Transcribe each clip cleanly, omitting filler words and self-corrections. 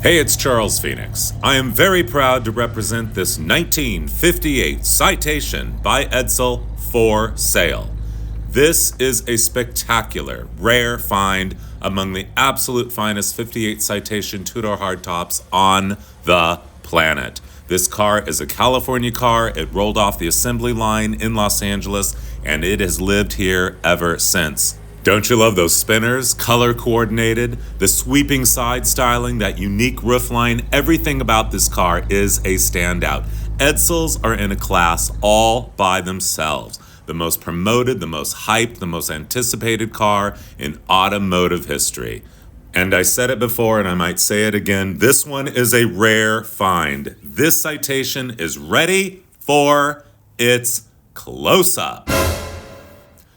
Hey, it's Charlesphoenix. I am very proud to represent this 1958 Citation by Edsel for sale. This is a spectacular, rare find among the absolute finest 58 Citation two-door hardtops on the planet. This car is a California car. It rolled off the assembly line in Los Angeles, and it has lived here ever since. Don't you love those spinners, color coordinated, the sweeping side styling, that unique roofline? Everything about this car is a standout. Edsels are in a class all by themselves. The most promoted, the most hyped, the most anticipated car in automotive history. And I said it before and I might say it again, this one is a rare find. This Citation is ready for its close-up.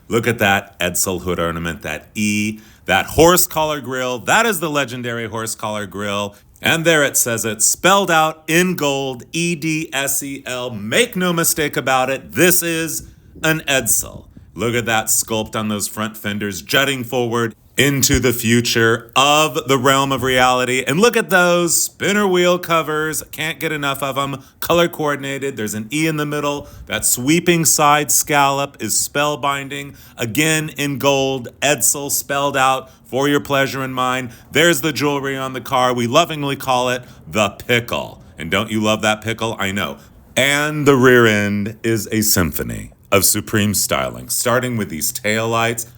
Look at that Edsel hood ornament, that E, that horse collar grille. That is the legendary horse collar grille. And there it says it, spelled out in gold, E-D-S-E-L. Make no mistake about it, this is an Edsel. Look at that sculpt on those front fenders jutting forward into the future of the realm of reality. And look at those spinner wheel covers. Can't get enough of them. Color coordinated. There's an E in the middle. That sweeping side scallop is spellbinding. Again in gold. Edsel spelled out for your pleasure and mine. There's the jewelry on the car. We lovingly call it the pickle. And don't you love that pickle? I know. And the rear end is a symphony of supreme styling, starting with these taillights.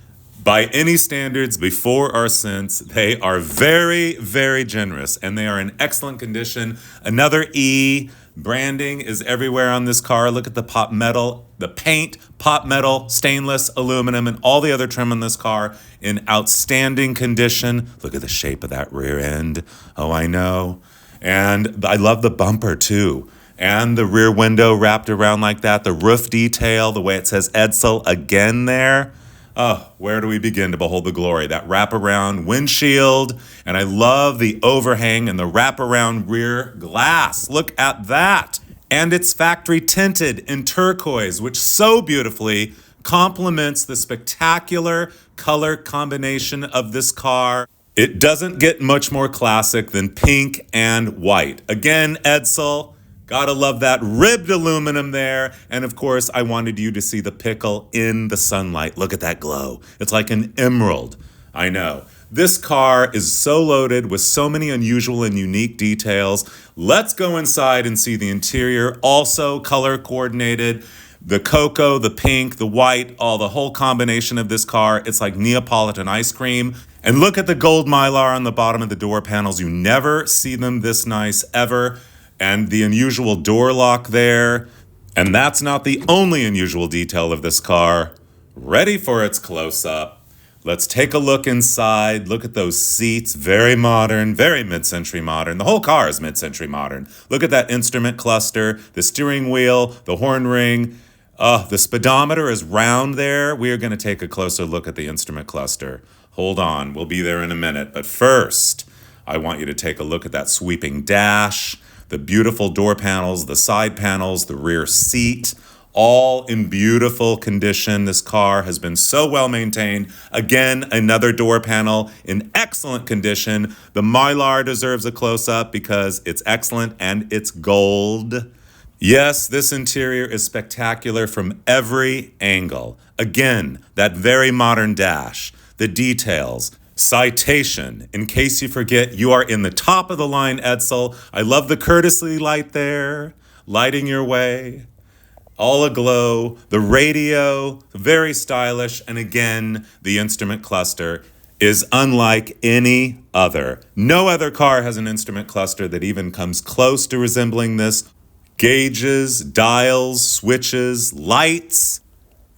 By any standards, before or since, they are very, very generous, and they are in excellent condition. Another E. Branding is everywhere on this car. Look at the pop metal, the paint, pop metal, stainless, aluminum, and all the other trim on this car in outstanding condition. Look at the shape of that rear end. Oh, I know. And I love the bumper, too. And the rear window wrapped around like that. The roof detail, the way it says Edsel again there. Oh, where do we begin to behold the glory? That wraparound windshield, and I love the overhang and the wraparound rear glass. Look at that. And it's factory tinted in turquoise, which so beautifully complements the spectacular color combination of this car. It doesn't get much more classic than pink and white. Again, Edsel. Gotta love that ribbed aluminum there. And of course, I wanted you to see the pickle in the sunlight. Look at that glow. It's like an emerald. I know. This car is so loaded with so many unusual and unique details. Let's go inside and see the interior. Also color coordinated. The cocoa, the pink, the white, the whole combination of this car. It's like Neapolitan ice cream. And look at the gold mylar on the bottom of the door panels. You never see them this nice ever. And the unusual door lock there. And that's not the only unusual detail of this car. Ready for its close-up. Let's take a look inside. Look at those seats. Very modern, very mid-century modern. The whole car is mid-century modern. Look at that instrument cluster, the steering wheel, the horn ring. The speedometer is round there. We are going to take a closer look at the instrument cluster. Hold on, we'll be there in a minute. But first, I want you to take a look at that sweeping dash. The beautiful door panels, the side panels, the rear seat, all in beautiful condition. This car has been so well maintained. Again, another door panel in excellent condition. The mylar deserves a close-up because it's excellent and it's gold. Yes, this interior is spectacular from every angle. Again, that very modern dash, the details. Citation, in case you forget, you are in the top of the line Edsel. I love the courtesy light there, lighting your way, all aglow. The radio, very stylish, and again, the instrument cluster is unlike any other. No other car has an instrument cluster that even comes close to resembling this. Gauges, dials, switches, lights.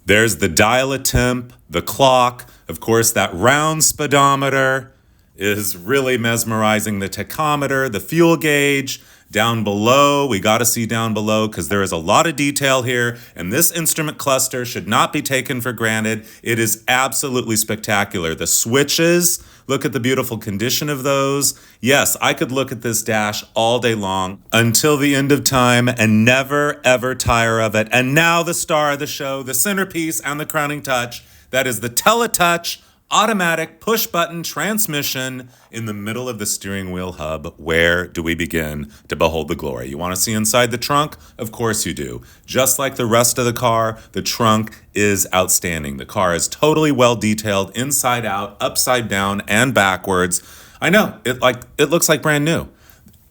There's the dial-a-temp, the clock. Of course, that round speedometer is really mesmerizing. The tachometer, the fuel gauge, down below. We got to see down below because there is a lot of detail here, and this instrument cluster should not be taken for granted. It is absolutely spectacular. The switches, look at the beautiful condition of those. Yes, I could look at this dash all day long until the end of time and never, ever tire of it. And now the star of the show, the centerpiece and the crowning touch. That is the Teletouch Automatic push-button transmission in the middle of the steering wheel hub. Where do we begin to behold the glory? You want to see inside the trunk? Of course you do. Just like the rest of the car, the trunk is outstanding. The car is totally well detailed, inside out, upside down, and backwards. I know, it looks like brand new.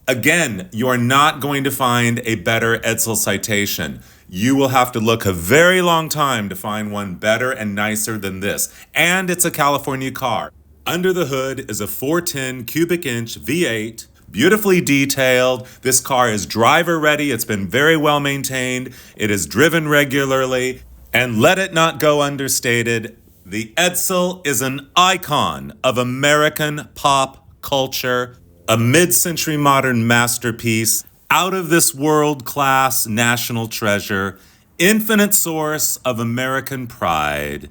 Again, you are not going to find a better Edsel Citation. You will have to look a very long time to find one better and nicer than this. And it's a California car. Under the hood is a 410 cubic inch V8, beautifully detailed. This car is driver ready. It's been very well maintained. It is driven regularly. And let it not go understated, the Edsel is an icon of American pop culture, a mid-century modern masterpiece, out of this world-class national treasure, infinite source of American pride,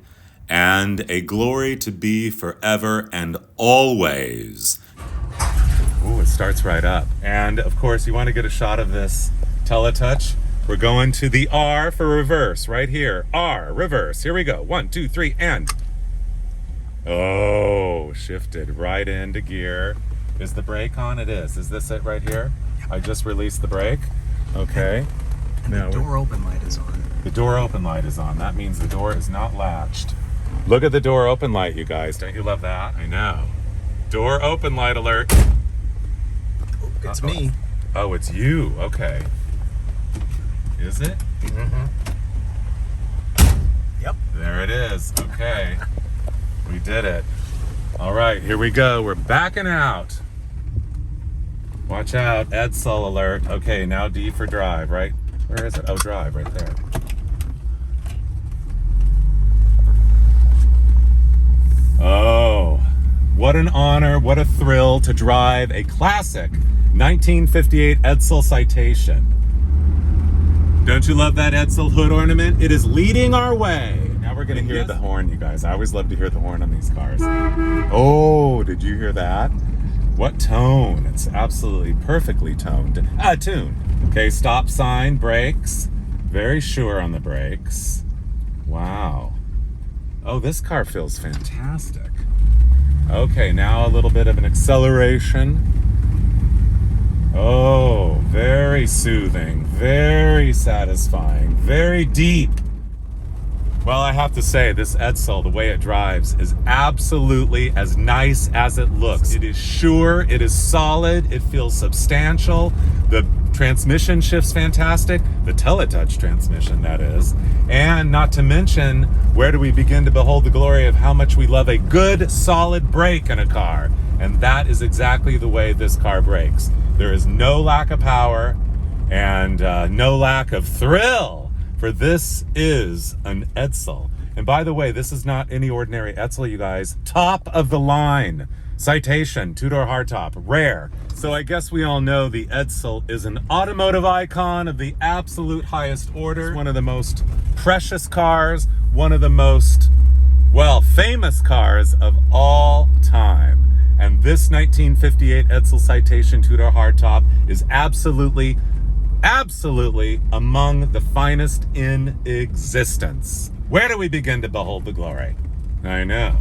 and a glory to be forever and always. Ooh, it starts right up. And of course, you want to get a shot of this Teletouch. We're going to the R for reverse right here. R, reverse. Here we go. 1, 2, 3, and. Oh, shifted right into gear. Is the brake on? It is. Is this it right here? I just released the brake. Okay. And now the door open light is on. The door open light is on. That means the door is not latched. Look at the door open light, you guys. Don't you love that? I know. Door open light alert. Oh, it's me. Oh, it's you. Okay. Is it? Mm-hmm. Yep. There it is. Okay. We did it. All right, here we go. We're backing out. Watch out, Edsel alert. Okay, now D for drive, right? Where is it? Oh, drive, right there. Oh, what an honor, what a thrill to drive a classic 1958 Edsel Citation. Don't you love that Edsel hood ornament? It is leading our way. Now we're gonna hear the horn, you guys. I always love to hear the horn on these cars. Oh, did you hear that? What tone? It's absolutely perfectly tuned. Okay, stop sign, brakes. Very sure on the brakes. Wow. Oh, this car feels fantastic. Okay, now a little bit of an acceleration. Oh, very soothing, very satisfying, very deep. Well, I have to say, this Edsel, the way it drives, is absolutely as nice as it looks. It is sure, it is solid, it feels substantial. The transmission shifts fantastic. The Teletouch transmission, that is. And not to mention, where do we begin to behold the glory of how much we love a good, solid brake in a car? And that is exactly the way this car brakes. There is no lack of power and no lack of thrill. For this is an Edsel. And by the way, this is not any ordinary Edsel, you guys. Top of the line. Citation, two-door hardtop, rare. So I guess we all know the Edsel is an automotive icon of the absolute highest order. It's one of the most precious cars, one of the most, well, famous cars of all time. And this 1958 Edsel Citation two-door hardtop is absolutely among the finest in existence. Where do we begin to behold the glory? I know.